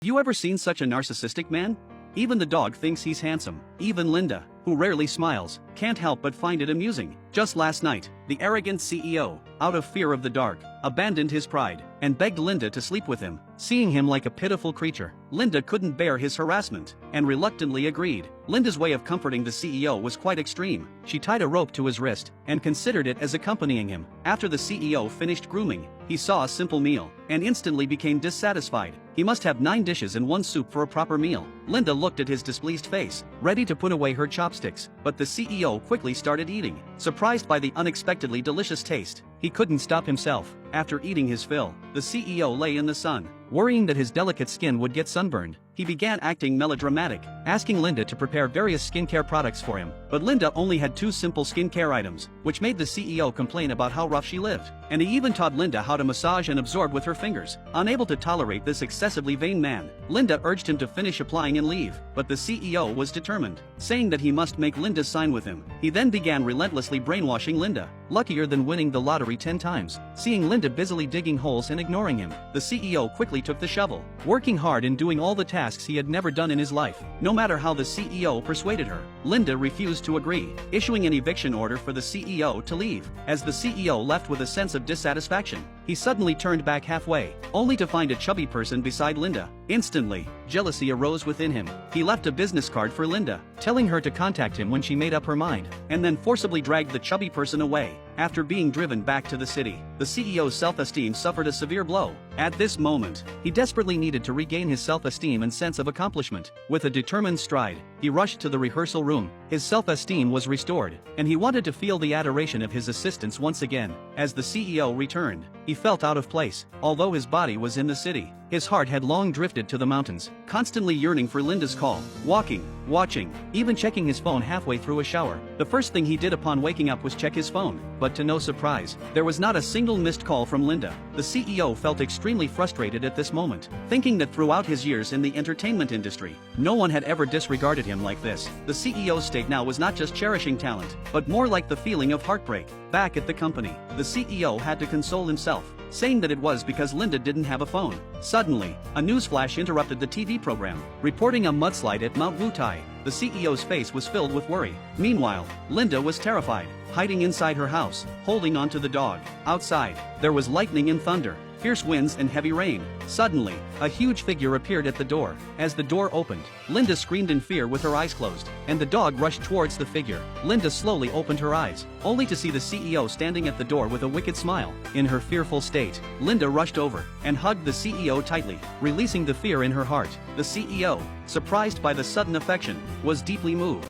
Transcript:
You ever seen such a narcissistic man? Even the dog thinks he's handsome. Even Linda, who rarely smiles, can't help but find it amusing. Just last night, the arrogant CEO, out of fear of the dark, abandoned his pride and begged Linda to sleep with him. Seeing him like a pitiful creature, Linda couldn't bear his harassment and reluctantly agreed. Linda's way of comforting the CEO was quite extreme. She tied a rope to his wrist and considered it as accompanying him. After the CEO finished grooming, he saw a simple meal and instantly became dissatisfied. He must have 9 dishes and 1 soup for a proper meal. Linda looked at his displeased face, ready to put away her chopsticks, but the CEO quickly started eating. Surprised by the unexpectedly delicious taste, he couldn't stop himself. After eating his fill, the CEO lay in the sun, worrying that his delicate skin would get sunburned. He began acting melodramatic, asking Linda to prepare various skincare products for him. But Linda only had 2 simple skincare items, which made the CEO complain about how rough she lived. And he even taught Linda how to massage and absorb with her fingers. Unable to tolerate this excessively vain man, Linda urged him to finish applying and leave, but the CEO was determined, saying that he must make Linda sign with him. He then began relentlessly brainwashing Linda, luckier than winning the lottery 10 times. Seeing Linda busily digging holes and ignoring him, the CEO quickly took the shovel, working hard and doing all the tasks he had never done in his life. No matter how the CEO persuaded her, Linda refused to agree, issuing an eviction order for the CEO to leave. As the CEO left with a sense of dissatisfaction, he suddenly turned back halfway, only to find a chubby person beside Linda. Instantly, jealousy arose within him. He left a business card for Linda, telling her to contact him when she made up her mind, and then forcibly dragged the chubby person away. After being driven back to the city, the CEO's self-esteem suffered a severe blow. At this moment, he desperately needed to regain his self-esteem and sense of accomplishment. With a determined stride, he rushed to the rehearsal room. His self-esteem was restored, and he wanted to feel the adoration of his assistants once again. As the CEO returned, he felt out of place. Although his body was in the city, his heart had long drifted to the mountains, constantly yearning for Linda's call. Walking, watching, even checking his phone halfway through a shower. The first thing he did upon waking up was check his phone, but to no surprise, there was not a single missed call from Linda. The CEO felt extremely frustrated at this moment, thinking that throughout his years in the entertainment industry, no one had ever disregarded him like this. The CEO's state now was not just cherishing talent, but more like the feeling of heartbreak. Back at the company, the CEO had to console himself, saying that it was because Linda didn't have a phone. Suddenly, a newsflash interrupted the TV program, reporting a mudslide at Mount Wutai. The CEO's face was filled with worry. Meanwhile, Linda was terrified, hiding inside her house, holding onto the dog. Outside, there was lightning and thunder, fierce winds and heavy rain. Suddenly, a huge figure appeared at the door. As the door opened, Linda screamed in fear with her eyes closed, and the dog rushed towards the figure. Linda slowly opened her eyes, only to see the CEO standing at the door with a wicked smile. In her fearful state, Linda rushed over and hugged the CEO tightly, releasing the fear in her heart. The CEO, surprised by the sudden affection, was deeply moved.